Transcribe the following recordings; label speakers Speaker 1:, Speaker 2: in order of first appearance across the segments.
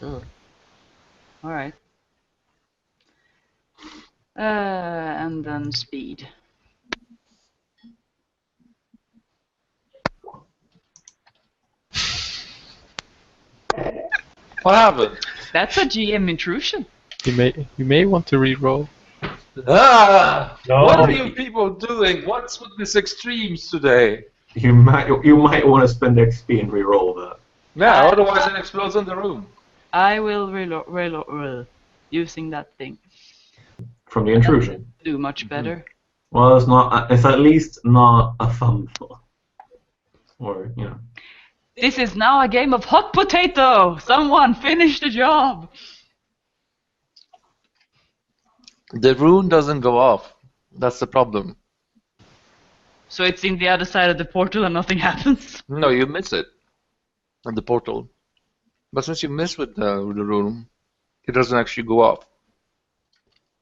Speaker 1: Oh.
Speaker 2: Alright. And then speed.
Speaker 1: What happened?
Speaker 2: That's a GM intrusion.
Speaker 3: You may want to re-roll.
Speaker 1: Ah!
Speaker 4: No.
Speaker 1: What are you people doing? What's with these extremes today?
Speaker 4: You might want to spend XP and re-roll that.
Speaker 1: Yeah, otherwise it explodes in the room.
Speaker 2: I will reload using that thing.
Speaker 4: From the intrusion.
Speaker 2: Do much better.
Speaker 4: Well, it's not. It's at least not a fumble. Or
Speaker 2: This is now a game of hot potato! Someone finish the job!
Speaker 1: The rune doesn't go off. That's the problem.
Speaker 2: So it's in the other side of the portal and nothing happens?
Speaker 1: No, you miss it at the portal. But since you miss with the rune, it doesn't actually go off.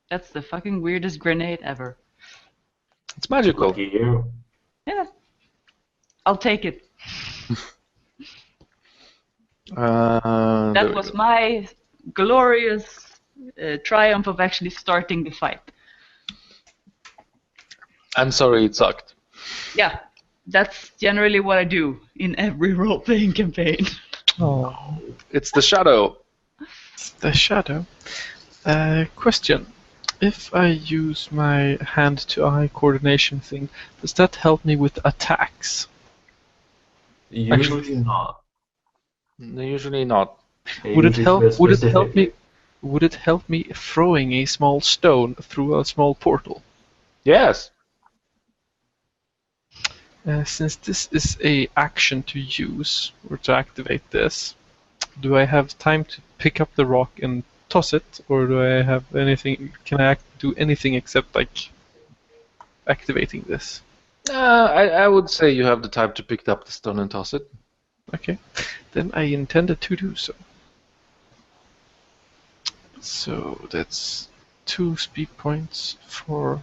Speaker 2: That's the fucking weirdest grenade ever.
Speaker 1: It's magical.
Speaker 4: Lucky you.
Speaker 2: Yeah. I'll take it.
Speaker 1: There
Speaker 2: That
Speaker 1: we
Speaker 2: was
Speaker 1: go.
Speaker 2: my glorious triumph of actually starting the fight.
Speaker 1: I'm sorry it sucked.
Speaker 2: Yeah, that's generally what I do in every role-playing campaign.
Speaker 3: Oh,
Speaker 1: It's the shadow.
Speaker 3: the shadow. Question. If I use my hand-to-eye coordination thing, does that help me with attacks?
Speaker 4: Usually not.
Speaker 1: Usually not.
Speaker 4: It
Speaker 3: Would it
Speaker 4: usually
Speaker 3: help?
Speaker 4: says
Speaker 3: Would it help
Speaker 4: specific.
Speaker 3: me? Would it help me throwing a small stone through a small portal?
Speaker 1: Yes.
Speaker 3: Since this is a action to use or to activate this, do I have time to pick up the rock and toss it, or do I have anything? Can I do anything except like activating this?
Speaker 1: I would say you have the time to pick up the stone and toss it.
Speaker 3: Okay, then I intended to do so. So that's 2 speed points for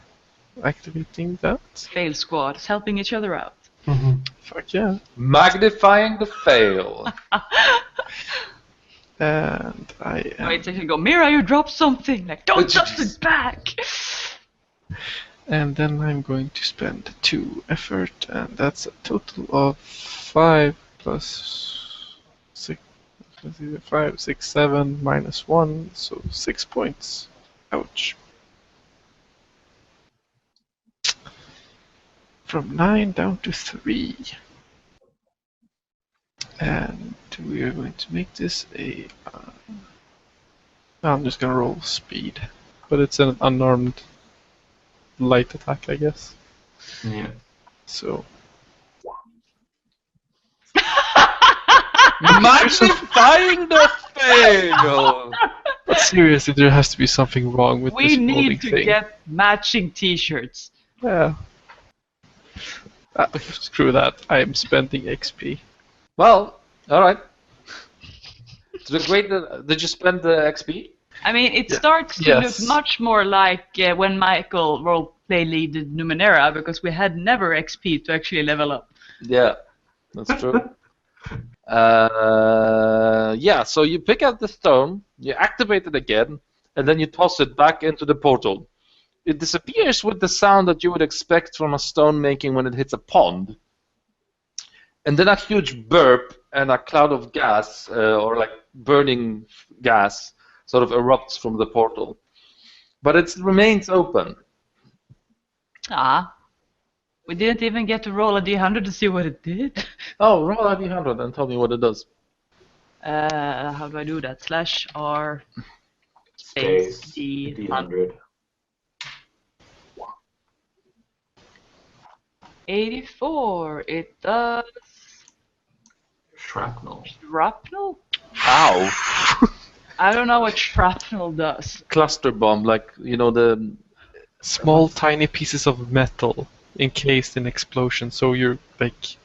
Speaker 3: activating that.
Speaker 2: Fail squad is helping each other out.
Speaker 3: Fuck yeah.
Speaker 1: Magnifying the fail.
Speaker 3: And I am...
Speaker 2: Wait, I can go, Mira, you dropped something! Like, don't toss it back!
Speaker 3: And then I'm going to spend 2 effort, and that's a total of 5 plus 6, 5, 6, 7, minus 1, so 6 points. Ouch. From 9 down to 3. And we are going to make this a... I'm just gonna roll speed. But it's an unarmed light attack, I guess.
Speaker 4: Yeah.
Speaker 3: So...
Speaker 1: Magnifying the fail.
Speaker 3: But seriously, there has to be something wrong with
Speaker 2: We
Speaker 3: this rolling
Speaker 2: need to
Speaker 3: thing.
Speaker 2: get matching t-shirts.
Speaker 3: Yeah. Screw that. I am spending XP.
Speaker 1: Well, all right. So great. Did you spend the XP?
Speaker 2: I mean, it
Speaker 3: Yeah.
Speaker 2: starts to
Speaker 3: Yes.
Speaker 2: look much more like when Michael roleplay leaded Numenera, because we had never XP to actually level up.
Speaker 1: Yeah, that's true. Yeah, so you pick up the stone, you activate it again, and then you toss it back into the portal. It disappears with the sound that you would expect from a stone making when it hits a pond. And then a huge burp and a cloud of gas, or like burning gas, sort of erupts from the portal. But it remains open.
Speaker 2: Ah. We didn't even get to roll a d100 to see what it did.
Speaker 1: Oh, roll a d100 and tell me what it does.
Speaker 2: How do I do that? /R
Speaker 4: Space
Speaker 2: D100.
Speaker 4: D100.
Speaker 2: 84. It does
Speaker 4: Shrapnel.
Speaker 2: shrapnel?
Speaker 1: Ow!
Speaker 2: I don't know what shrapnel does.
Speaker 1: Cluster bomb, like, you know, the...
Speaker 3: Small, tiny pieces of metal encased in explosion, so you're like...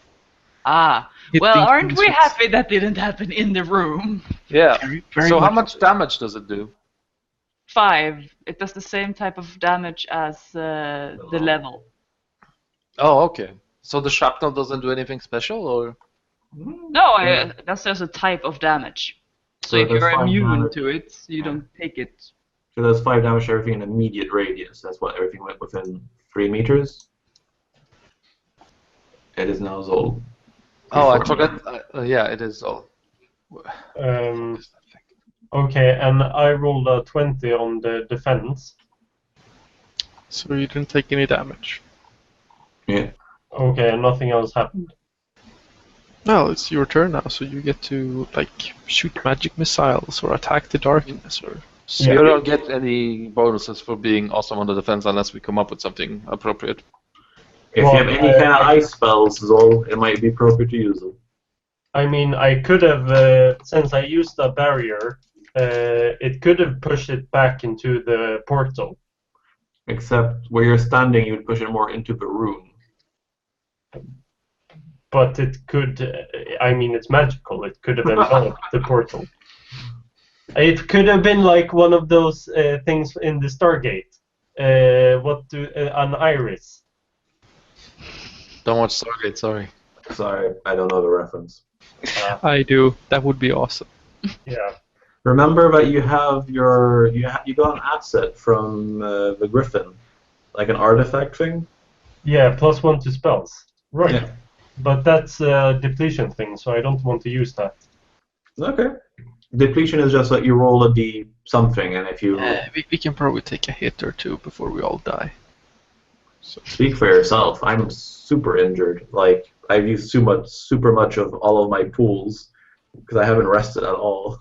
Speaker 2: Ah.
Speaker 3: hitting
Speaker 2: Well, aren't
Speaker 3: things
Speaker 2: we
Speaker 3: with-
Speaker 2: happy that didn't happen in the room?
Speaker 1: Yeah.
Speaker 3: very
Speaker 1: So how
Speaker 3: much-
Speaker 1: much damage does it do?
Speaker 2: 5. It does the same type of damage as the level.
Speaker 1: Oh, okay. So the shrapnel doesn't do anything special, or?
Speaker 2: No, that's just a type of damage. So if
Speaker 4: that's
Speaker 2: you're
Speaker 4: 5
Speaker 2: immune
Speaker 4: damage.
Speaker 2: to it, you don't take it.
Speaker 4: So that's 5 damage to everything in immediate radius. That's what everything went within 3 meters. It is now Zol.
Speaker 1: Oh, I
Speaker 4: Before me.
Speaker 1: forgot. Yeah, it is all.
Speaker 5: Okay, and I rolled a 20 on the defense.
Speaker 3: So you didn't take any damage.
Speaker 4: Yeah.
Speaker 5: Okay, and nothing else happened.
Speaker 3: No, it's your turn now, so you get to like shoot magic missiles or attack the darkness or.
Speaker 1: So you don't get any bonuses for being awesome on the defense unless we come up with something appropriate.
Speaker 4: If
Speaker 5: Well,
Speaker 4: you have any kind of ice spells, Zol, it might be appropriate to use them.
Speaker 5: I mean, I could have, since I used a barrier, it could have pushed it back into the portal.
Speaker 4: Except where you're standing, you would push it more into the room.
Speaker 5: But it could, I mean, it's magical. It could have enveloped the portal. It could have been like one of those things in the Stargate. An iris.
Speaker 1: Don't watch Stargate, sorry.
Speaker 4: Sorry, I don't know the reference.
Speaker 3: I do. That would be awesome.
Speaker 5: Yeah.
Speaker 4: Remember that you have you got an asset from the Griffin, like an artifact thing.
Speaker 5: Yeah, +1 to spells. Right.
Speaker 4: Yeah.
Speaker 5: But that's a depletion thing, so I don't want to use that.
Speaker 4: Okay. Depletion is just like you roll a d something, and if you
Speaker 3: We can probably take a hit or two before we all die.
Speaker 4: speak for yourself, I'm super injured. Like I've used super much of all of my pools because I haven't rested at all.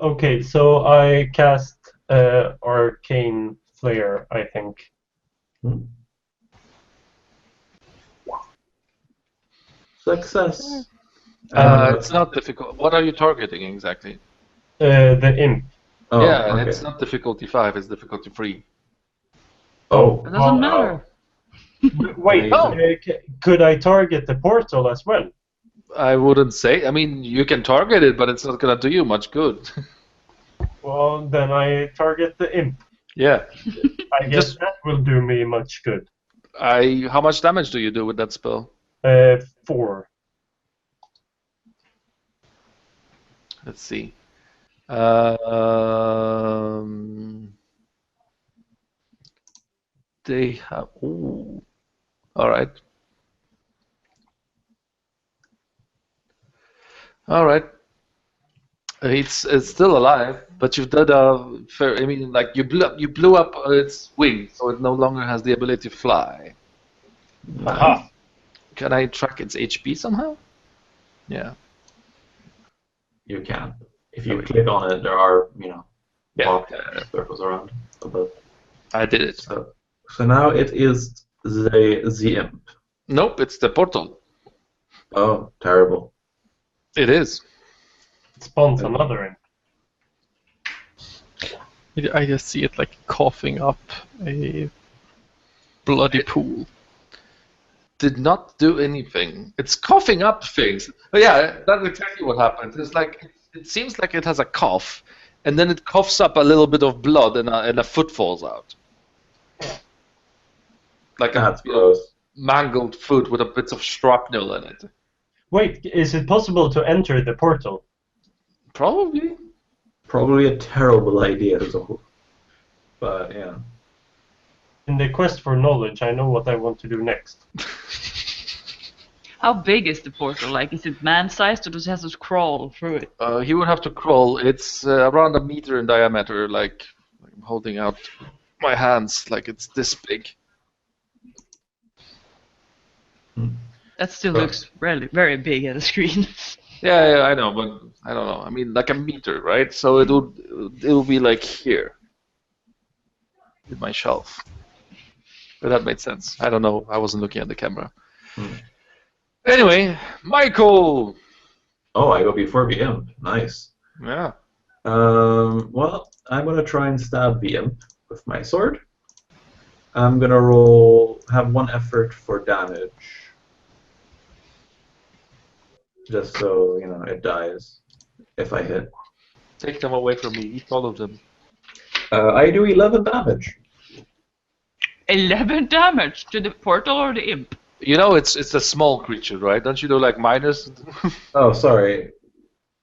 Speaker 5: Okay, so I cast Arcane Flare, I think.
Speaker 4: Success.
Speaker 1: It's not difficult. What are you targeting exactly?
Speaker 5: The Imp.
Speaker 4: Oh,
Speaker 1: yeah,
Speaker 4: okay.
Speaker 1: it's not difficulty 5, it's difficulty 3.
Speaker 4: Oh,
Speaker 2: It doesn't matter.
Speaker 5: Wait, could I target the portal as well?
Speaker 1: I wouldn't say. I mean, you can target it, but it's not gonna do you much good.
Speaker 5: Well, then I target the Imp.
Speaker 1: Yeah.
Speaker 5: I guess that will do me much good.
Speaker 1: How much damage do you do with that spell?
Speaker 5: 4.
Speaker 1: Let's see. They have. Ooh. All right. All right. It's still alive, but you've done a fair. I mean, like you blew up its wings, so it no longer has the ability to fly.
Speaker 5: Aha!
Speaker 1: Can I track its HP somehow? Yeah.
Speaker 4: you can. If you click on it, there are
Speaker 1: Yeah.
Speaker 4: pop circles around above.
Speaker 1: I did it.
Speaker 4: So now it is the imp.
Speaker 1: Nope, it's the portal.
Speaker 4: Oh, terrible.
Speaker 1: It is.
Speaker 5: It spawns another Imp.
Speaker 3: I just see it like coughing up a bloody pool.
Speaker 1: Did not do anything. It's coughing up things. But yeah, that's exactly what happened. It's like it seems like it has a cough, and then it coughs up a little bit of blood, and a foot falls out. Like
Speaker 4: That's
Speaker 1: a
Speaker 4: gross.
Speaker 1: mangled foot with a bit of shrapnel in it.
Speaker 5: Wait, is it possible to enter the portal?
Speaker 1: Probably.
Speaker 4: Probably a terrible idea, though. But yeah.
Speaker 5: In the quest for knowledge, I know what I want to do next.
Speaker 2: How big is the portal? Like, is it man-sized or does it have to crawl through it?
Speaker 1: He would have to crawl. It's around a meter in diameter. Like I'm holding out my hands, like it's this big.
Speaker 2: That still looks really very big at the screen.
Speaker 1: Yeah, I know, but I don't know. I mean, like a meter, right? So it'll be like here in my shelf. But that made sense. I don't know. I wasn't looking at the camera. Anyway, Michael.
Speaker 4: Oh, I go before the imp. Nice.
Speaker 1: Yeah.
Speaker 4: Well, I'm gonna try and stab the imp with my sword. I'm gonna have 1 effort for damage. Just so, it dies if I hit.
Speaker 1: Take them away from me. Eat all of them.
Speaker 4: I do 11 damage.
Speaker 2: 11 damage to the portal or the imp?
Speaker 1: You know, it's a small creature, right? Don't you know, like minus?
Speaker 4: Oh, sorry.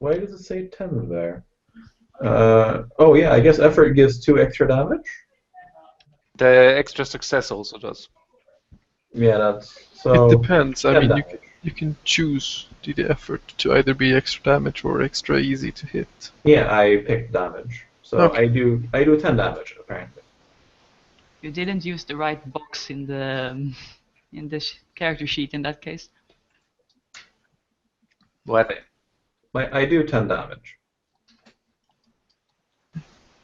Speaker 4: Why does it say 10 there? Oh yeah, I guess effort gives 2 extra damage.
Speaker 1: The extra success also does.
Speaker 4: Yeah, that's
Speaker 3: It
Speaker 4: so.
Speaker 3: depends. I
Speaker 4: 10
Speaker 3: mean,
Speaker 4: damage.
Speaker 3: you can choose the effort to either be extra damage or extra easy to hit.
Speaker 4: Yeah, I picked damage, so
Speaker 3: Okay.
Speaker 4: I do 10 damage apparently.
Speaker 2: You didn't use the right box in the character sheet in that case.
Speaker 1: What?
Speaker 4: I do 10 damage.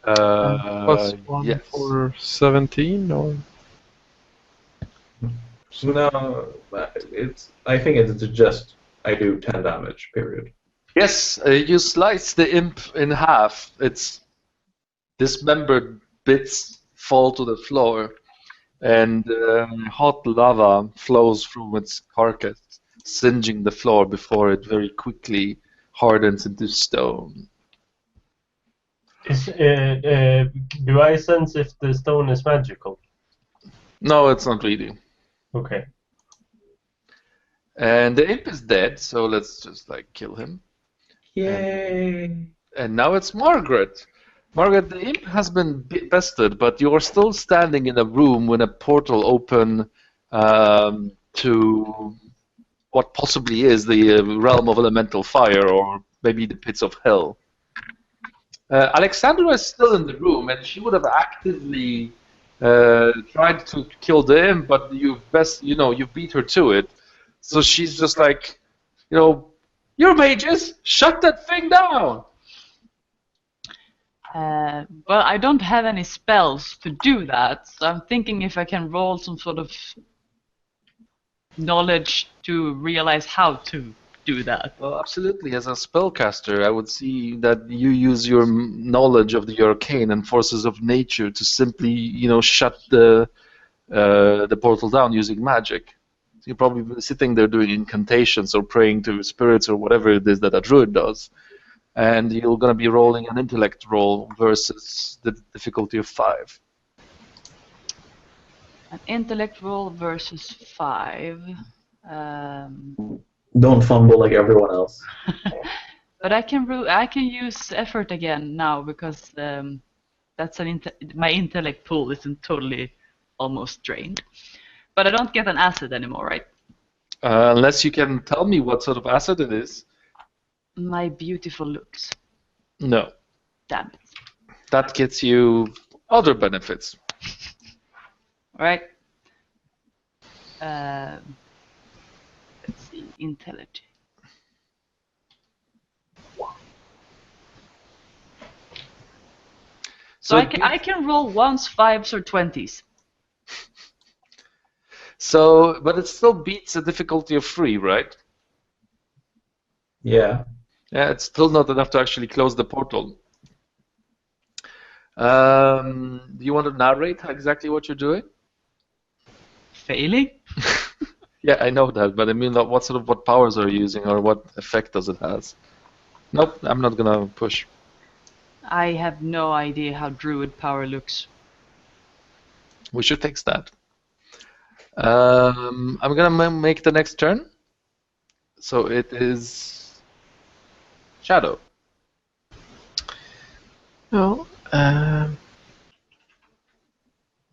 Speaker 3: Plus 1
Speaker 1: Yes.
Speaker 3: for 17, or
Speaker 4: No, I think it's just I do 10 damage. Period.
Speaker 1: Yes, you slice the imp in half. Its dismembered bits fall to the floor, and hot lava flows from its carcass, singeing the floor before it very quickly hardens into stone.
Speaker 5: Do I sense if the stone is magical?
Speaker 1: No, it's not really.
Speaker 5: Okay.
Speaker 1: And the imp is dead, so let's just kill him.
Speaker 4: Yay!
Speaker 1: And now it's Margaret. Margaret, the imp has been bested, but you are still standing in a room with a portal open to what possibly is the realm of elemental fire, or maybe the pits of hell. Alexandra is still in the room, and she would have actively tried to kill the imp, but you beat her to it. So she's just like, you're mages, shut that thing down.
Speaker 2: Well, I don't have any spells to do that, so I'm thinking if I can roll some sort of knowledge to realize how to do that.
Speaker 1: Well, absolutely. As a spellcaster, I would see that you use your knowledge of the arcane and forces of nature to simply, shut the portal down using magic. So you're probably sitting there doing incantations or praying to spirits or whatever it is that a druid does. And you're going to be rolling an intellect roll versus the difficulty of 5.
Speaker 2: An intellect roll versus 5.
Speaker 4: Don't fumble like everyone else.
Speaker 2: But I can use effort again now because that's my intellect pool isn't totally almost drained. But I don't get an asset anymore, right?
Speaker 1: Unless you can tell me what sort of asset it is.
Speaker 2: My beautiful looks.
Speaker 1: No.
Speaker 2: Damn it.
Speaker 1: That gets you other benefits.
Speaker 2: Alright. Let's see. Intelligence. So I can roll 1s, 5s, or 20s.
Speaker 1: So, but it still beats a difficulty of 3, right?
Speaker 4: Yeah.
Speaker 1: Yeah, it's still not enough to actually close the portal. Do you want to narrate exactly what you're doing?
Speaker 2: Failing?
Speaker 1: Yeah, I know that, but I mean, what powers are you using, or what effect does it has? Nope, I'm not gonna push.
Speaker 2: I have no idea how druid power looks.
Speaker 1: We should fix that. I'm gonna make the next turn. So it is Shadow.
Speaker 3: well,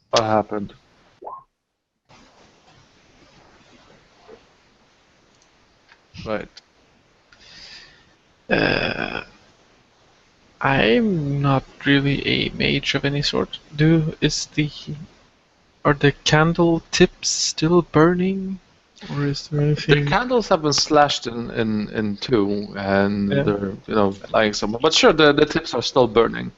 Speaker 1: What happened? Right.
Speaker 3: I'm not really a mage of any sort. Are the candle tips still burning, or is there anything?
Speaker 1: The candles have been slashed in two, and
Speaker 3: Yeah.
Speaker 1: they're lying somewhere. But sure, the tips are still burning.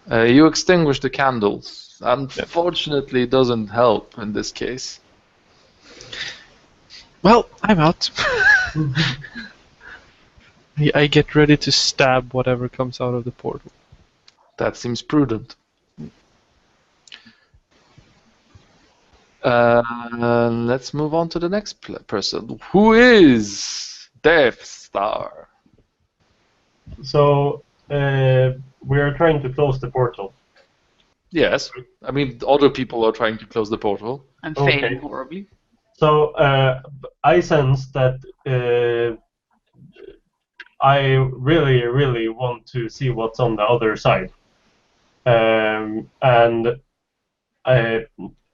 Speaker 1: You extinguish the candles. Unfortunately, it doesn't help in this case.
Speaker 3: Well, I'm out. I get ready to stab whatever comes out of the portal.
Speaker 1: That seems prudent. Let's move on to the next person. Who is Death Star?
Speaker 5: So we are trying to close the portal.
Speaker 1: Yes. I mean, other people are trying to close the portal.
Speaker 2: I'm
Speaker 5: Okay.
Speaker 2: failing horribly.
Speaker 5: So I sense that I really, really want to see what's on the other side, and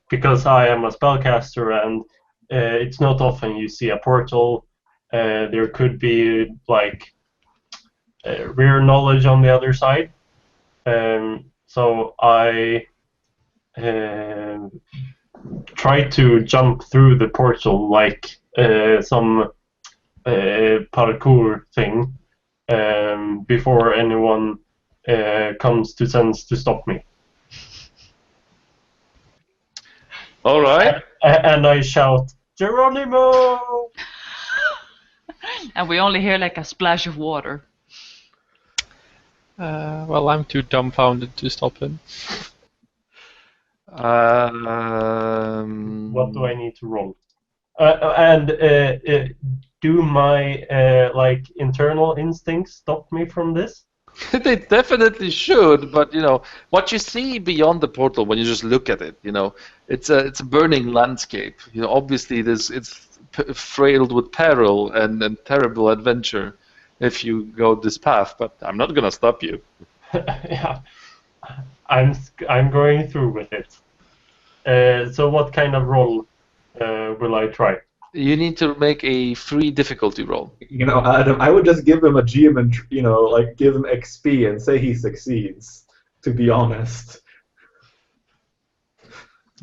Speaker 5: because I am a spellcaster and it's not often you see a portal. There could be like rare knowledge on the other side. So I try to jump through the portal like some parkour thing before anyone comes to sense to stop me.
Speaker 1: All right.
Speaker 5: And I shout, Geronimo!
Speaker 2: And we only hear like a splash of water.
Speaker 3: Well, I'm too dumbfounded to stop him.
Speaker 5: What do I need to roll? Do my like internal instincts stop me from this?
Speaker 1: They definitely should, but you know what you see beyond the portal when you just look at it. You know, it's a burning landscape. You know, obviously it's frailed with peril and terrible adventure if you go this path. But I'm not gonna stop you.
Speaker 5: Yeah, I'm going through with it. So what kind of roll will I try?
Speaker 1: You need to make a free difficulty roll.
Speaker 4: You know, Adam, I would just give him a GM and like give him XP and say he succeeds. To be honest.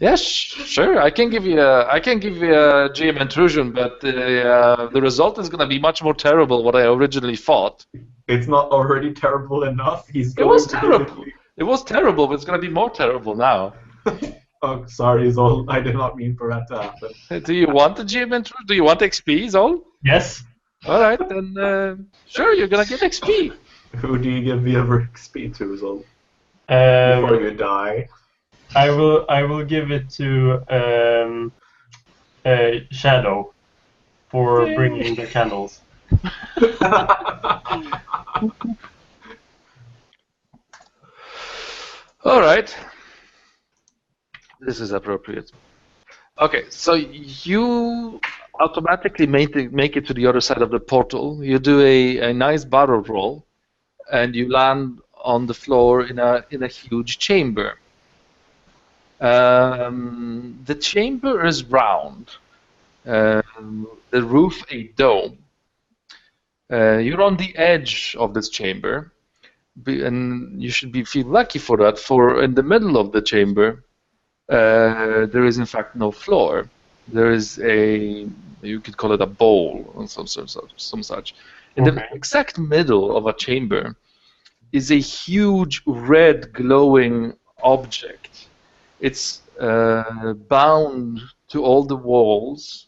Speaker 1: Yes, sure. I can give you a GM intrusion, but the result is going to be much more terrible what I originally thought.
Speaker 4: It's not already terrible enough.
Speaker 1: It was terrible. It was terrible, but it's going to be more terrible now.
Speaker 4: Oh, sorry, Zol. I did not mean for that to happen.
Speaker 1: Do you want the GM intrusion? Do you want XP, Zol?
Speaker 5: Yes.
Speaker 1: All right, then sure, you're going to get XP.
Speaker 4: Who do you give the other XP to, Zol? Before you die.
Speaker 5: I will give it to Shadow for bringing the candles.
Speaker 1: All right. This is appropriate. Okay, so you automatically make it to the other side of the portal. You do a nice barrel roll, and you land on the floor in a huge chamber. The chamber is round. The roof a dome. You're on the edge of this chamber, and you should feel lucky for that. For in the middle of the chamber, there is in fact no floor. There is you could call it a bowl or some such. In the exact middle of a chamber is a huge red glowing object. It's bound to all the walls.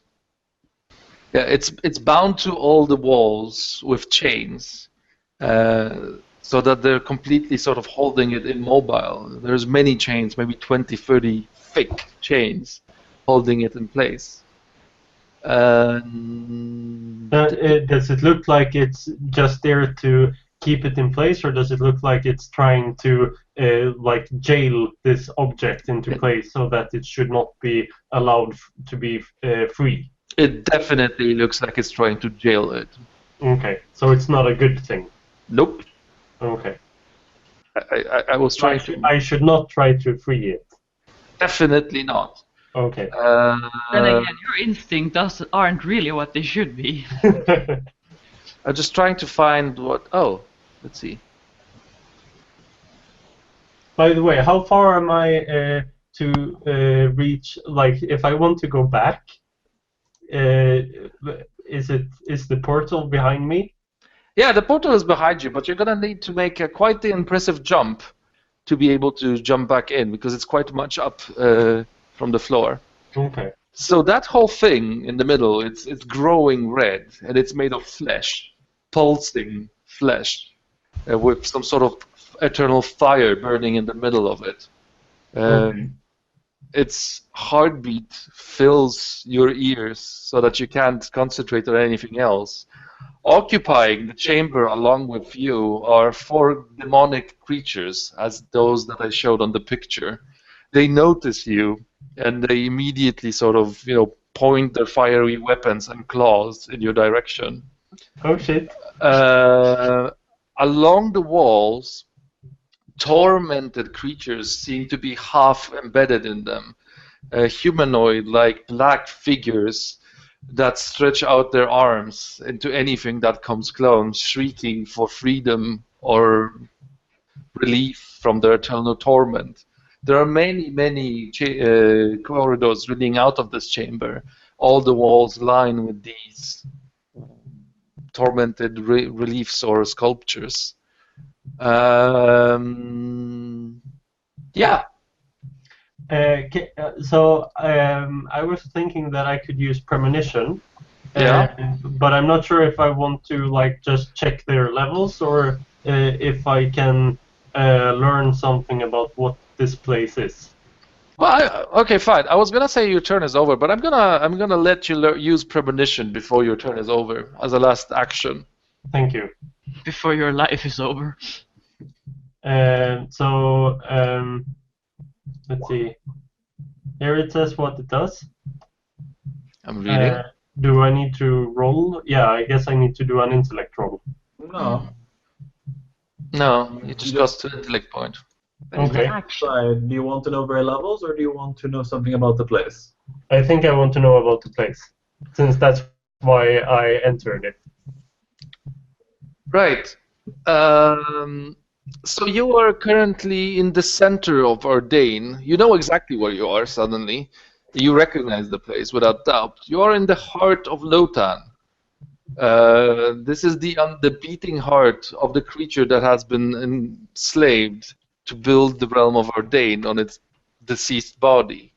Speaker 1: Yeah, it's bound to all the walls with chains, so that they're completely sort of holding it immobile. There's many chains, maybe 20, 30 thick chains, holding it in place.
Speaker 5: Does it look like it's just there to keep it in place, or does it look like it's trying to like jail this object into place so that it should not be allowed to be free?
Speaker 1: It definitely looks like it's trying to jail it.
Speaker 5: Okay, so it's not a good thing.
Speaker 1: Nope.
Speaker 5: Okay.
Speaker 1: I was trying to.
Speaker 5: I should not try to free it.
Speaker 1: Definitely not.
Speaker 5: Okay.
Speaker 2: Then again, your instincts aren't really what they should be.
Speaker 1: I'm just trying to find what. Oh, let's see.
Speaker 5: By the way, how far am I to reach? Like, if I want to go back, is the portal behind me?
Speaker 1: Yeah, the portal is behind you, but you're gonna need to make quite the impressive jump to be able to jump back in because it's quite much up from the floor.
Speaker 5: Okay.
Speaker 1: So that whole thing in the middle, it's growing red, and it's made of flesh, pulsing flesh, with some sort of eternal fire burning in the middle of it. Its heartbeat fills your ears so that you can't concentrate on anything else. Occupying the chamber along with you are 4 demonic creatures, as those that I showed on the picture. They notice you, and they immediately sort of, point their fiery weapons and claws in your direction.
Speaker 5: Oh shit.
Speaker 1: Along the walls, tormented creatures seem to be half embedded in them. Humanoid-like black figures that stretch out their arms into anything that comes close, shrieking for freedom or relief from their eternal torment. There are many corridors leading out of this chamber. All the walls lined with these tormented reliefs or sculptures. Yeah.
Speaker 5: I was thinking that I could use premonition.
Speaker 1: Yeah.
Speaker 5: But I'm not sure if I want to like just check their levels or if I can learn something about what this place is.
Speaker 1: Well, okay, fine. I was gonna say your turn is over, but I'm gonna let you use premonition before your turn is over as a last action.
Speaker 5: Thank you.
Speaker 2: Before your life is over.
Speaker 5: Let's see. Here it says what it does.
Speaker 1: I'm reading.
Speaker 5: Do I need to roll? Yeah, I guess I need to do an intellect roll.
Speaker 4: No.
Speaker 1: No, it just costs an intellect point.
Speaker 5: Okay.
Speaker 4: Do you want to know their levels, or do you want to know something about the place?
Speaker 5: I think I want to know about the place, since that's why I entered it.
Speaker 1: Right. So you are currently in the center of Ardain. You know exactly where you are suddenly. You recognize the place without doubt. You are in the heart of Lotan. This is the beating heart of the creature that has been enslaved to build the realm of Ardain on its deceased body.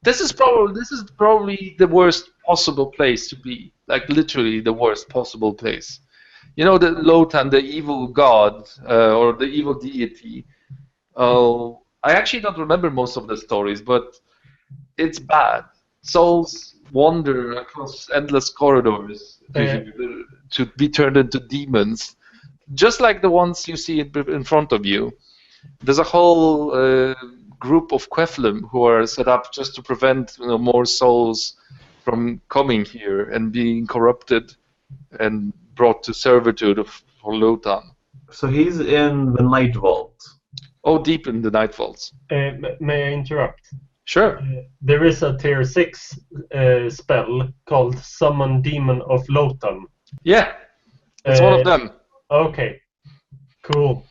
Speaker 1: This is probably the worst possible place to be. Like literally the worst possible place. You know the Lotan, the evil god or the evil deity. I actually don't remember most of the stories, but it's bad. Souls wander across endless corridors to be turned into demons, just like the ones you see in front of you. There's a whole group of Queflim who are set up just to prevent more souls from coming here and being corrupted and brought to servitude for Lotan.
Speaker 4: So he's in the Night Vault.
Speaker 1: Oh, deep in the Night Vaults.
Speaker 5: May I interrupt?
Speaker 1: Sure.
Speaker 5: There is a tier 6 spell called Summon Demon of Lotan.
Speaker 1: Yeah, it's one of them.
Speaker 5: Okay, cool.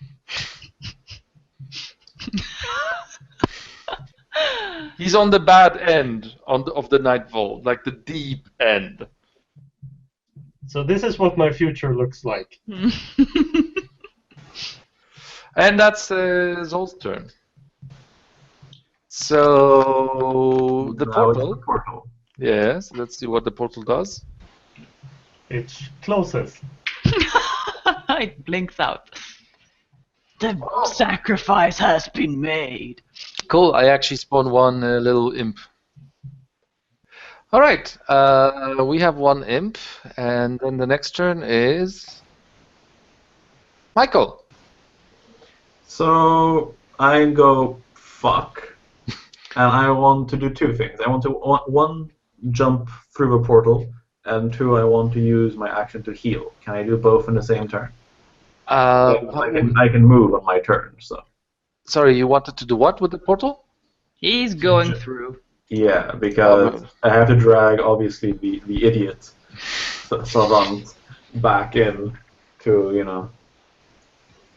Speaker 1: He's on the bad end of the Night Vault, like the deep end.
Speaker 5: So this is what my future looks like.
Speaker 1: And that's Zol's turn. So the
Speaker 4: Now it's
Speaker 1: portal.
Speaker 4: the portal.
Speaker 1: Yes, let's see what the portal does.
Speaker 5: It closes.
Speaker 2: It blinks out. The sacrifice has been made.
Speaker 1: Cool. I actually spawned one little imp. All right. We have one imp, and then the next turn is Michael.
Speaker 4: So I go fuck, and I want to do two things. I want to one jump through the portal, and two I want to use my action to heal. Can I do both in the same turn? I can move on my turn. So.
Speaker 1: Sorry, you wanted to do what with the portal?
Speaker 2: He's going through.
Speaker 4: Yeah, because I have to drag obviously the idiot Savant back in to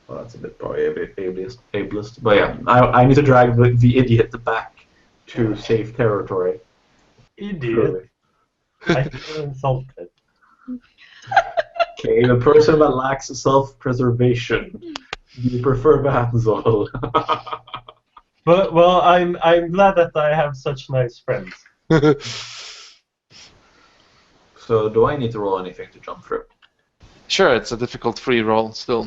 Speaker 4: Well, that's a bit probably a bit ableist. But yeah, I need to drag the idiot back to safe territory.
Speaker 5: Idiot. I feel insulted.
Speaker 4: Okay, the person that lacks self-preservation. Do you prefer that, Zol?
Speaker 5: But well, I'm glad that I have such nice friends.
Speaker 4: So, do I need to roll anything to jump through?
Speaker 1: Sure, it's a difficult free roll still.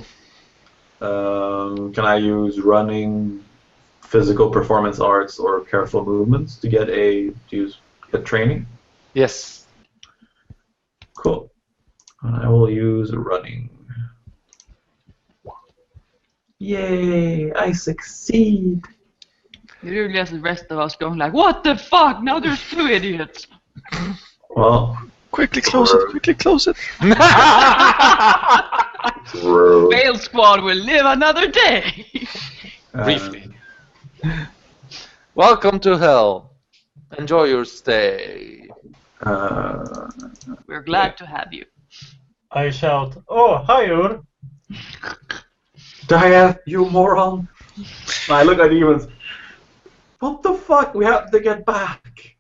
Speaker 4: Can I use running, physical performance arts, or careful movements to get training?
Speaker 1: Yes.
Speaker 4: Cool. I will use running. Yay! I succeed.
Speaker 2: Really, as the rest of us going like, what the fuck? Now there's 2 idiots.
Speaker 4: Well,
Speaker 3: Quickly close it! Quickly close it!
Speaker 2: Fail Squad will live another day.
Speaker 1: Briefly. Welcome to hell. Enjoy your stay.
Speaker 2: We're glad to have you.
Speaker 5: I shout, "Oh, hi, Ur!"
Speaker 4: Diane, you moron! I look at Evans. What the fuck? We have to get back.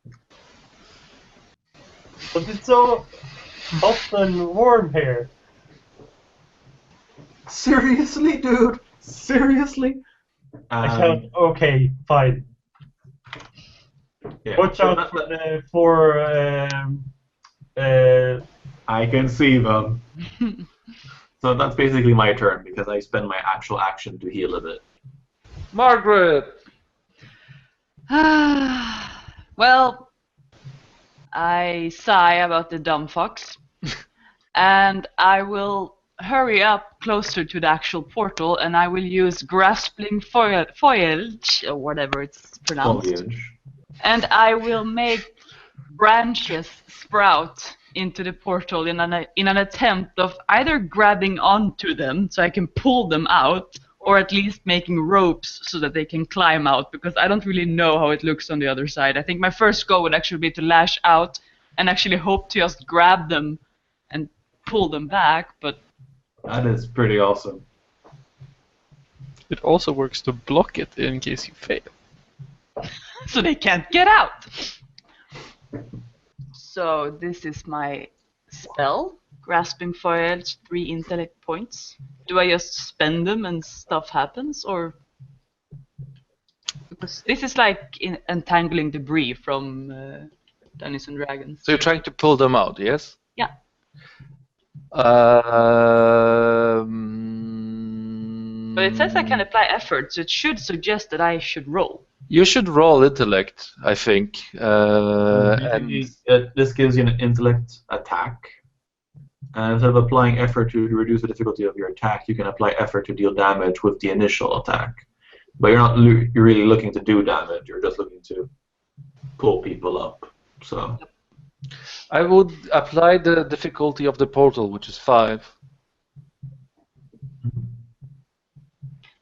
Speaker 5: But it's so hot and warm here.
Speaker 4: Seriously, dude? Seriously?
Speaker 5: I shout, "Okay, fine.
Speaker 4: Yeah.
Speaker 5: Watch out for
Speaker 4: I can see them. So that's basically my turn because I spend my actual action to heal a bit.
Speaker 1: Margaret!
Speaker 2: Well, I sigh about the dumb fucks, and I will hurry up closer to the actual portal, and I will use grasping foliage, or whatever it's pronounced,
Speaker 4: Foliage.
Speaker 2: and I will make branches sprout into the portal in an attempt of either grabbing onto them so I can pull them out, or at least making ropes so that they can climb out, because I don't really know how it looks on the other side. I think my first goal would actually be to lash out and actually hope to just grab them and pull them back, but...
Speaker 4: That is pretty awesome.
Speaker 3: It also works to block it in case you fail.
Speaker 2: so they can't get out! So this is my spell. Grasping foliage, 3 intellect points. Do I just spend them and stuff happens, or...? Because this is like entangling debris from Dungeons and Dragons.
Speaker 1: So you're trying to pull them out, yes?
Speaker 2: Yeah.
Speaker 1: But
Speaker 2: But it says I can apply effort, so it should suggest that I should roll.
Speaker 1: You should roll intellect, I think.
Speaker 4: This gives you an intellect attack. And instead of applying effort to reduce the difficulty of your attack, you can apply effort to deal damage with the initial attack. But you're really looking to do damage. You're just looking to pull people up. So
Speaker 1: I would apply the difficulty of the portal, which is 5.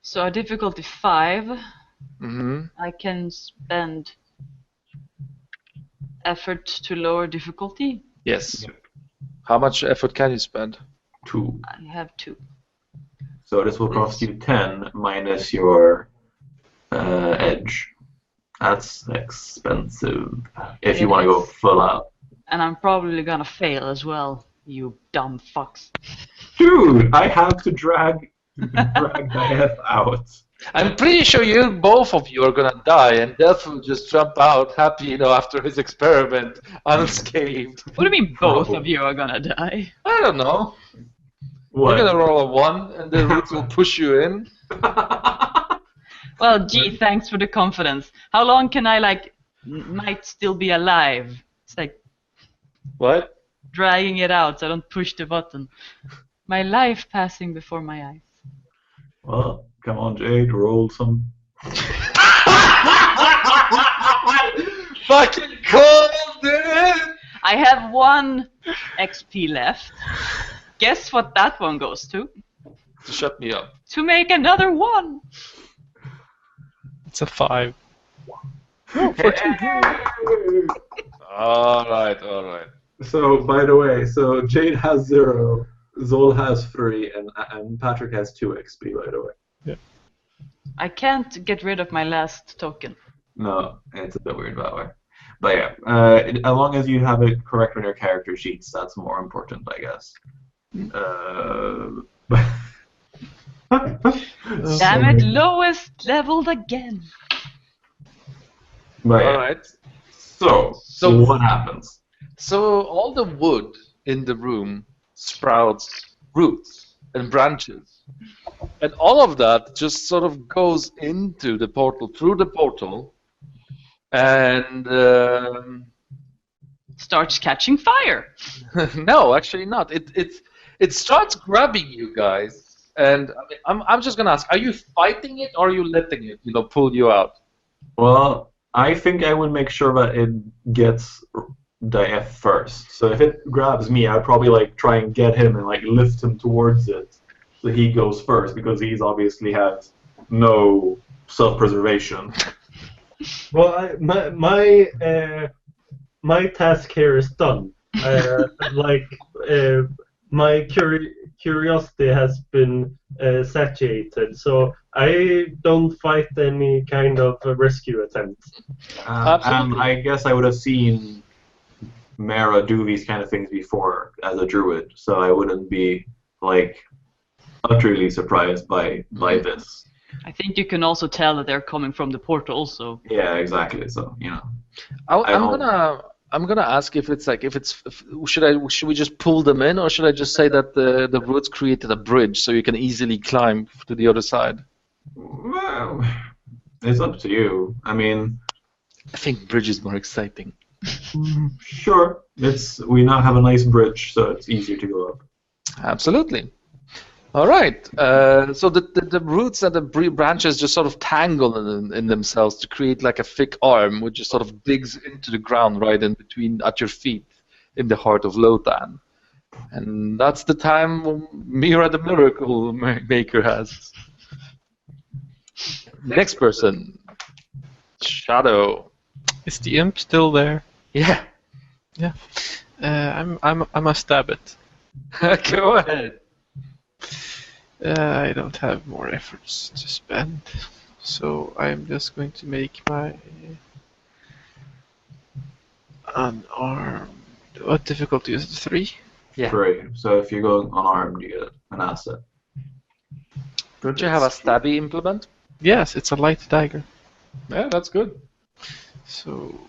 Speaker 2: So a difficulty 5.
Speaker 1: Mm-hmm.
Speaker 2: I can spend effort to lower difficulty.
Speaker 1: Yes. How much effort can you spend?
Speaker 4: 2.
Speaker 2: I have 2.
Speaker 4: So this will cost you 10 minus your edge. That's expensive. If you want to go full out.
Speaker 2: And I'm probably gonna fail as well, you dumb fucks.
Speaker 4: Dude, I have to drag Death out.
Speaker 1: I'm pretty sure both of you are gonna die, and Death will just jump out happy, after his experiment, unscathed.
Speaker 2: What do you mean both of you are gonna die?
Speaker 1: I don't know.
Speaker 4: What?
Speaker 1: You're gonna roll a 1, and the roots will push you in.
Speaker 2: Well, gee, thanks for the confidence. How long can I, might still be alive? It's like
Speaker 1: What?
Speaker 2: dragging it out so I don't push the button. My life passing before my eyes.
Speaker 4: Well, come on, Jade, roll some.
Speaker 1: Fucking cold, dude!
Speaker 2: I have 1 XP left. Guess what that one goes to?
Speaker 1: To shut me up.
Speaker 2: To make another 1!
Speaker 3: It's a 5.
Speaker 1: Alright.
Speaker 4: So, by the way, Jade has 0, Zol has 3, and Patrick has 2 XP, by the way.
Speaker 3: Yeah.
Speaker 2: I can't get rid of my last token.
Speaker 4: No, it's a bit weird that way. But yeah, as long as you have it correct on your character sheets, that's more important, I guess.
Speaker 2: Damn it, lowest leveled again.
Speaker 4: But yeah.
Speaker 1: Alright.
Speaker 4: So what happens?
Speaker 1: So all the wood in the room sprouts roots and branches. And all of that just sort of goes into the portal, through the portal, and
Speaker 2: Starts catching fire.
Speaker 1: no, actually not. It starts grabbing you guys, and I'm just gonna ask: are you fighting it, or are you letting it, pull you out?
Speaker 4: Well, I think I would make sure that it gets the F first. So if it grabs me, I'd probably like try and get him and like lift him towards it, so he goes first because he's obviously has no self-preservation.
Speaker 5: Well, my task here is done. Like my curiosity has been satiated, so I don't fight any kind of rescue attempt.
Speaker 1: Absolutely.
Speaker 4: I guess I would have seen Mara do these kind of things before as a druid, so I wouldn't be like utterly surprised by this.
Speaker 2: I think you can also tell that they're coming from the portal, so.
Speaker 4: Yeah, exactly. So you know,
Speaker 1: I'm gonna ask if should we just pull them in, or should I just say that the roots created a bridge so you can easily climb to the other side?
Speaker 4: well, it's up to you. I mean,
Speaker 1: I think bridge is more exciting.
Speaker 4: sure. We now have a nice bridge, so it's easier to go up.
Speaker 1: Absolutely. All right. So the roots and the branches just sort of tangle in themselves to create like a thick arm, which just sort of digs into the ground right in between at your feet, in the heart of Lotan. And that's the time Mira the Miracle Maker has. Next person, Shadow.
Speaker 3: Is the imp still there?
Speaker 1: Yeah.
Speaker 3: I must stab it.
Speaker 1: Go ahead.
Speaker 3: I don't have more efforts to spend, so I'm just going to make my unarmed. What difficulty is it? 3?
Speaker 1: Yeah.
Speaker 4: 3. So if you go unarmed, you get an asset.
Speaker 1: Don't you have a stabby implement?
Speaker 3: Yes, it's a light dagger.
Speaker 1: Yeah, that's good.
Speaker 3: So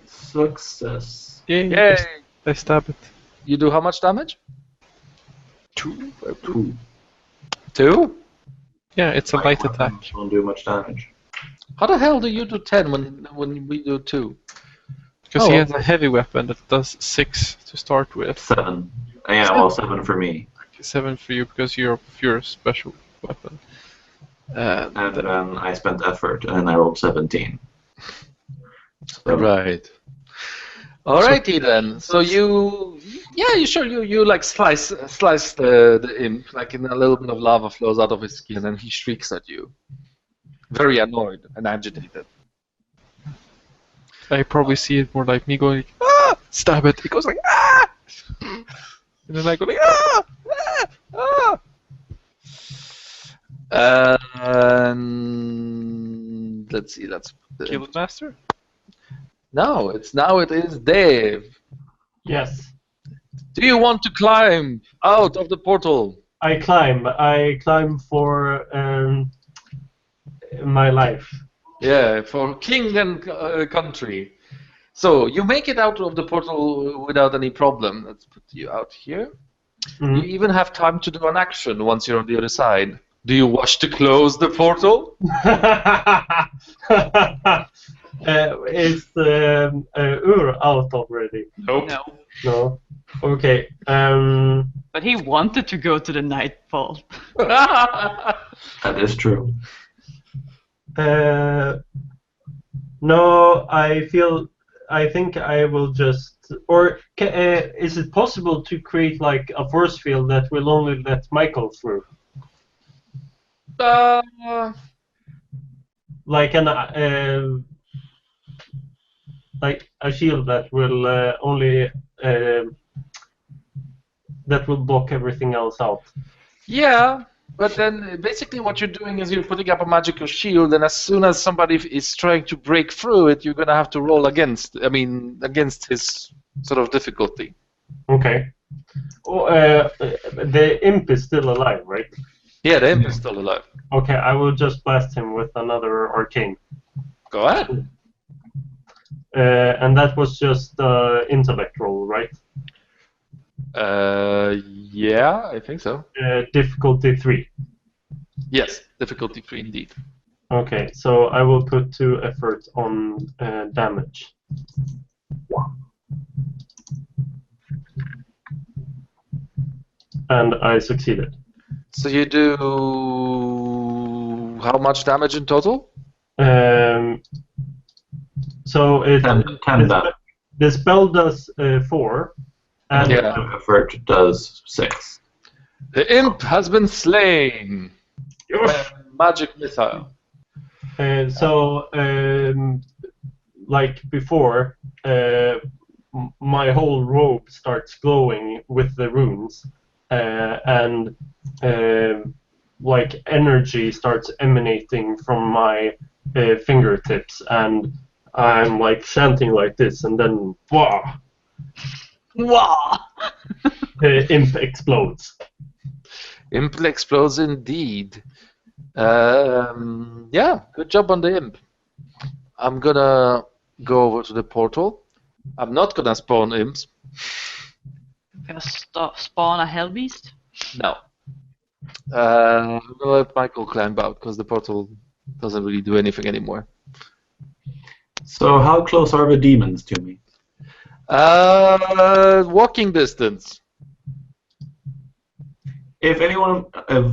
Speaker 4: Success.
Speaker 3: yay!
Speaker 1: Yay!
Speaker 3: I stab it.
Speaker 1: You do how much damage?
Speaker 3: 2.
Speaker 4: 2.
Speaker 1: 2?
Speaker 3: Yeah, it's a light attack.
Speaker 4: Don't do much damage.
Speaker 1: How the hell do you do 10 when we do 2?
Speaker 3: Because he has a heavy weapon that does 6 to start with.
Speaker 4: 7. Yeah, well, 7 for me.
Speaker 3: 7 for you because you're your special weapon.
Speaker 4: And then I spent effort, and I rolled 17. So,
Speaker 1: Right. Alrighty then. So you like slice the imp, like in a little bit of lava flows out of his skin, and he shrieks at you, very annoyed and agitated.
Speaker 3: I probably see it more like me going, ah! Stab it! It goes like, ah! And then I go like, ah! Ah! Ah!
Speaker 1: And let's see. Let's
Speaker 3: Kill the master?
Speaker 1: No, it is Dave.
Speaker 5: Yes.
Speaker 1: Do you want to climb out of the portal?
Speaker 5: I climb for my life.
Speaker 1: Yeah, for king and country. So you make it out of the portal without any problem. Let's put you out here.
Speaker 5: Mhm.
Speaker 1: You even have time to do an action once you're on the other side. Do you wish to close the portal?
Speaker 5: Is Ur out already?
Speaker 1: Nope.
Speaker 2: No.
Speaker 5: No. Okay.
Speaker 2: But he wanted to go to the night vault.
Speaker 4: that is true.
Speaker 5: No, I think I will just. Or is it possible to create like a force field that will only let Michael through? Like like a shield that will only that will block everything else out.
Speaker 1: Yeah, but then basically what you're doing is you're putting up a magical shield, and as soon as somebody is trying to break through it, you're gonna have to roll against his sort of difficulty.
Speaker 5: Okay. Oh, the imp is still alive, right?
Speaker 1: Yeah, the imp is still alive.
Speaker 5: Okay, I will just blast him with another arcane.
Speaker 1: Go ahead.
Speaker 5: And that was just intellect roll, right?
Speaker 1: Yeah, I think so.
Speaker 5: Difficulty 3.
Speaker 1: Yes, difficulty 3 indeed.
Speaker 5: Okay, so I will put 2 effort on damage. And I succeeded.
Speaker 1: So you do how much damage in total?
Speaker 5: So it
Speaker 4: 10 damage.
Speaker 5: the spell does 4, and
Speaker 1: Yeah.
Speaker 4: Effort does 6.
Speaker 1: The imp has been slain by a magic missile.
Speaker 5: so like before, my whole robe starts glowing with the runes, and like energy starts emanating from my fingertips, and I'm like chanting like this, and then wow,
Speaker 2: Wow!
Speaker 5: the imp explodes.
Speaker 1: Imp explodes indeed. Yeah, good job on the imp. I'm gonna go over to the portal. I'm not gonna spawn imps.
Speaker 2: Gonna spawn a hell beast?
Speaker 1: No. I'm gonna let Michael climb out because the portal doesn't really do anything anymore.
Speaker 4: So how close are the demons to me?
Speaker 1: Walking distance.
Speaker 4: If anyone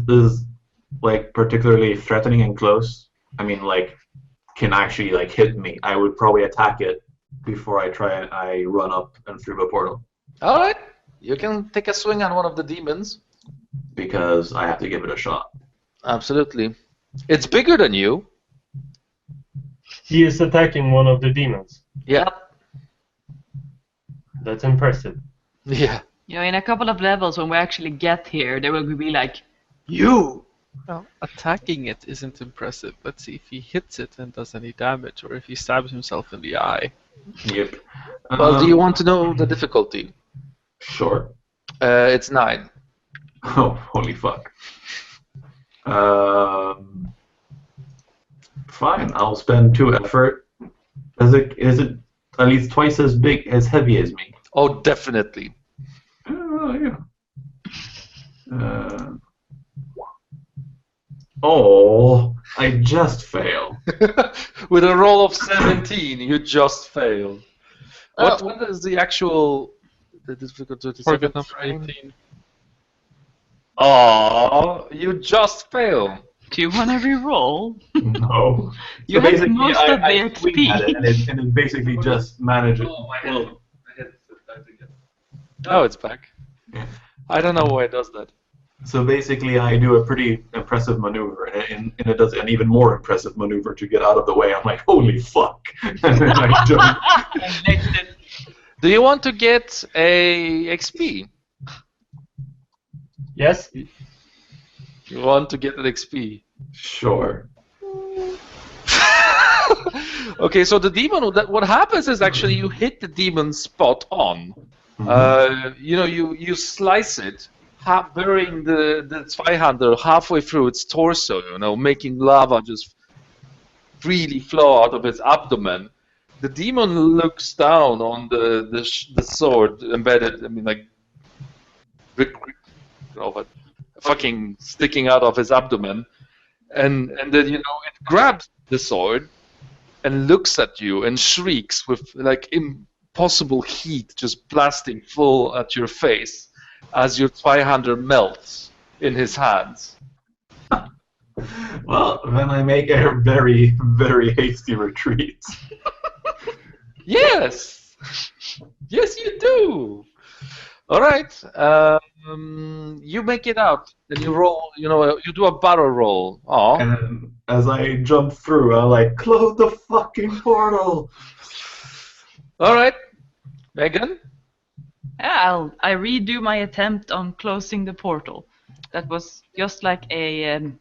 Speaker 4: is like particularly threatening and close, I mean like can actually like hit me, I would probably attack it before I run up and through the portal.
Speaker 1: All right, you can take a swing on one of the demons.
Speaker 4: Because I have to give it a shot.
Speaker 1: Absolutely. It's bigger than you.
Speaker 5: He is attacking one of the demons.
Speaker 1: Yeah.
Speaker 5: That's impressive.
Speaker 1: Yeah.
Speaker 2: You know, in a couple of levels, when we actually get here, they will be like, you!
Speaker 3: Well, attacking it isn't impressive. Let's see if he hits it and does any damage, or if he stabs himself in the eye.
Speaker 4: Yep.
Speaker 1: Well, do you want to know the difficulty?
Speaker 4: Sure.
Speaker 1: It's 9.
Speaker 4: Oh, holy fuck. Fine, I'll spend 2 effort. Is it at least twice as big, as heavy as me?
Speaker 1: Oh, definitely.
Speaker 4: Yeah. Oh, I just failed.
Speaker 1: With a roll of 17, you just fail. What is the actual the difficulty?
Speaker 3: Target number 18.
Speaker 1: Oh, you just fail.
Speaker 2: Do you want to reroll?
Speaker 4: No.
Speaker 2: You
Speaker 4: So
Speaker 2: had
Speaker 4: basically,
Speaker 2: most of the
Speaker 4: swing at it,
Speaker 2: XP.
Speaker 4: and it basically just manages.
Speaker 1: Oh, it's back.
Speaker 4: Yeah.
Speaker 1: I don't know why it does that.
Speaker 4: So basically, I do a pretty impressive maneuver, and it does an even more impressive maneuver to get out of the way. I'm like, holy fuck! And then I jump.
Speaker 1: Do you want to get a XP?
Speaker 5: Yes?
Speaker 1: You want to get an XP?
Speaker 4: Sure.
Speaker 1: Okay, so the demon. What happens is actually you hit the demon spot on. You slice it, burying the Zweihander halfway through its torso. Making lava just freely flow out of its abdomen. The demon looks down on the sword embedded. I mean, like, fucking sticking out of his abdomen, and then it grabs the sword and looks at you and shrieks with like impossible heat just blasting full at your face as your Zweihander melts in his hands.
Speaker 4: Well, then I make a very, very hasty retreat.
Speaker 1: Yes, yes, you do. All right, you make it out, and you roll. You do a barrel roll. Aw.
Speaker 4: And as I jump through, I'm like, close the fucking portal.
Speaker 1: All right, Megan.
Speaker 2: Yeah, I redo my attempt on closing the portal. That was just like a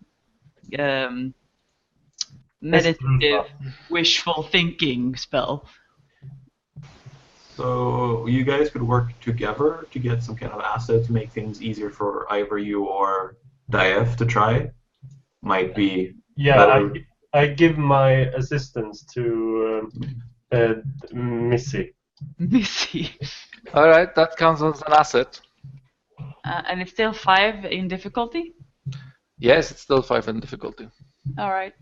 Speaker 2: meditative, wishful thinking spell.
Speaker 4: So you guys could work together to get some kind of asset to make things easier for either you or Dief to try. Might be.
Speaker 5: Yeah, I give my assistance to Missy.
Speaker 2: Missy.
Speaker 1: All right, that counts as an asset.
Speaker 2: And it's still 5 in difficulty?
Speaker 1: Yes, it's still 5 in difficulty.
Speaker 2: Alright.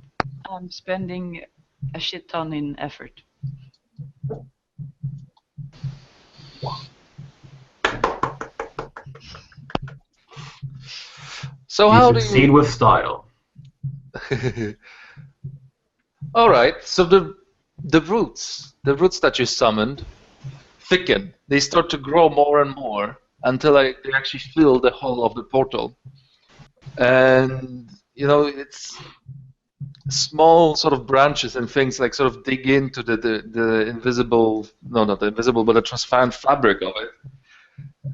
Speaker 2: I'm spending a shit ton in effort.
Speaker 1: So
Speaker 4: You
Speaker 1: how do
Speaker 4: succeed
Speaker 1: you?
Speaker 4: with style.
Speaker 1: All right. So the roots that you summoned thicken. They start to grow more and more until they actually fill the hull of the portal. And it's small sort of branches and things like sort of dig into the invisible, no, not the invisible, but the transparent fabric of it.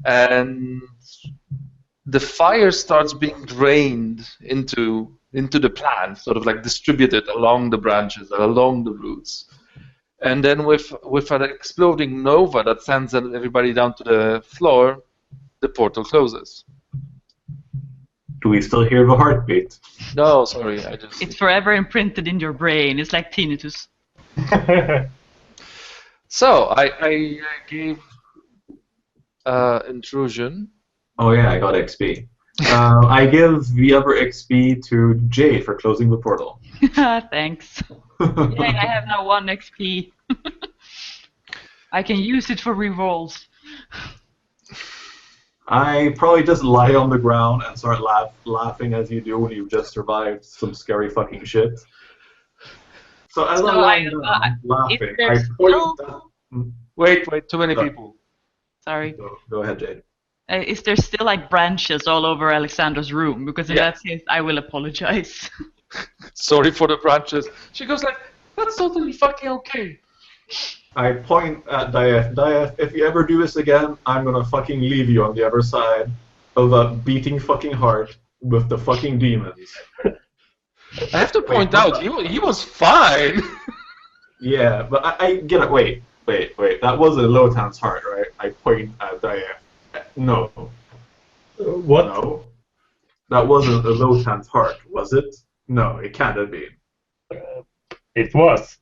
Speaker 1: And the fire starts being drained into the plant, sort of like distributed along the branches and along the roots. And then with an exploding nova that sends everybody down to the floor, the portal closes.
Speaker 4: Do we still hear the heartbeat?
Speaker 1: No, sorry, I just.
Speaker 2: It's forever imprinted in your brain. It's like tinnitus.
Speaker 1: So I gave intrusion.
Speaker 4: Oh yeah, I got XP. I give the other XP to Jade for closing the portal.
Speaker 2: Thanks. Yay, I have now 1 XP. I can use it for rerolls.
Speaker 4: I probably just lie on the ground and start laughing as you do when you've just survived some scary fucking shit. So as I'm lying down, laughing, I point at...
Speaker 1: Wait, too many people.
Speaker 2: Sorry.
Speaker 4: Go ahead, Jade.
Speaker 2: Is there still like branches all over Alexandra's room? Because in that case, I will apologize.
Speaker 1: Sorry for the branches. She goes like, that's totally fucking okay.
Speaker 4: I point at Dieth. Dieth, if you ever do this again, I'm gonna fucking leave you on the other side of that beating fucking heart with the fucking demons.
Speaker 1: I have to point out, he was fine.
Speaker 4: Yeah, but I get it. Wait. That was a Lotan's heart, right? I point at Dieth. No.
Speaker 5: What?
Speaker 4: No. That wasn't a Lotan's heart, was it? No, it can't have been.
Speaker 5: It was.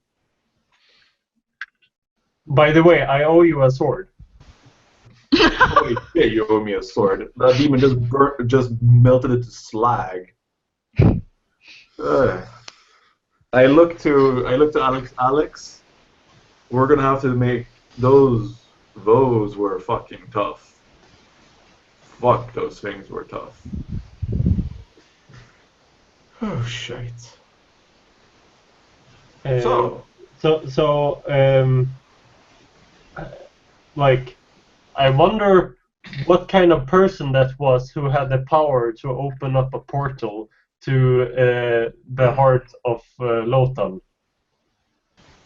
Speaker 5: By the way, I owe you a sword.
Speaker 4: Holy shit, you owe me a sword. That demon just melted it to slag. I look to Alex. Alex, we're gonna have to make those were fucking tough. Fuck, those things were tough. Oh shit.
Speaker 5: Like, I wonder what kind of person that was who had the power to open up a portal to the heart of Lothal.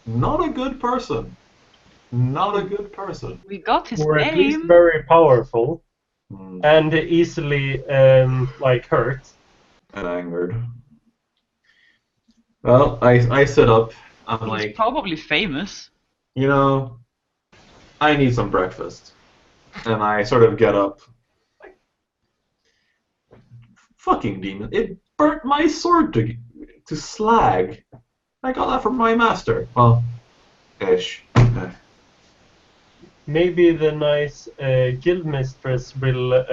Speaker 4: Not a good person. Not a good person.
Speaker 2: We got his
Speaker 5: Or at least
Speaker 2: name.
Speaker 5: very powerful and easily hurt.
Speaker 4: And angered. Well, I sit up. I'm
Speaker 2: He's
Speaker 4: like,
Speaker 2: probably famous.
Speaker 4: I need some breakfast. And I sort of get up. Like, fucking demon. It burnt my sword to slag. I got that from my master. Well, ish.
Speaker 5: Maybe the nice guild mistress will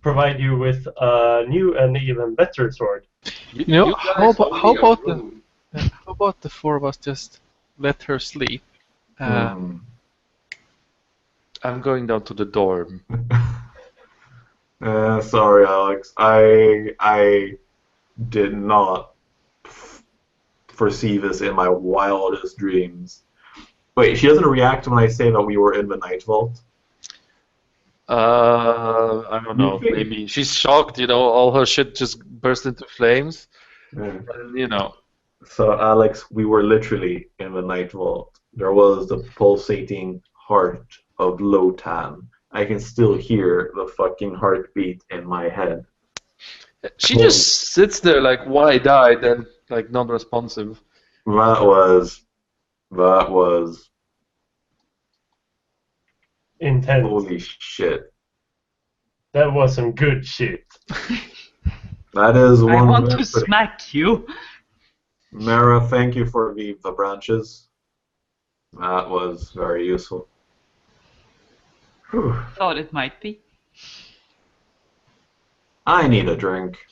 Speaker 5: provide you with a new and even better sword.
Speaker 3: How about the 4 of us just let her sleep?
Speaker 1: I'm going down to the dorm.
Speaker 4: Sorry, Alex. I did not foresee this in my wildest dreams. Wait, she doesn't react when I say that we were in the night vault?
Speaker 1: I don't know. Maybe she's shocked. All her shit just burst into flames.
Speaker 4: Yeah. So, Alex, we were literally in the night vault. There was the pulsating heart of Lotan. I can still hear the fucking heartbeat in my head.
Speaker 1: She just sits there like, why died, and like non-responsive.
Speaker 4: That was
Speaker 5: intense.
Speaker 4: Holy shit.
Speaker 5: That was some good shit.
Speaker 4: That is one.
Speaker 2: I want to smack you.
Speaker 4: Mara, thank you for the branches. That was very useful. Whew.
Speaker 2: Thought it might be.
Speaker 4: I need a drink.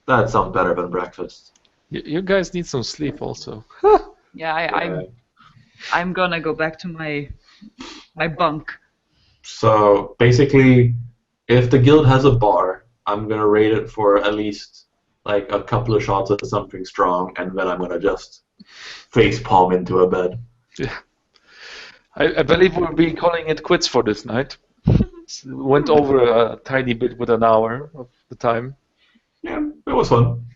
Speaker 4: That sounds better than breakfast.
Speaker 1: You guys need some sleep also.
Speaker 2: Yeah, I'm gonna go back to my bunk.
Speaker 4: So basically, if the guild has a bar, I'm gonna rate it for at least like a couple of shots of something strong, and then I'm gonna just face palm into a bed.
Speaker 1: Yeah. I believe we'll be calling it quits for this night. Went over a tiny bit with an hour of the time.
Speaker 4: Yeah, it was fun.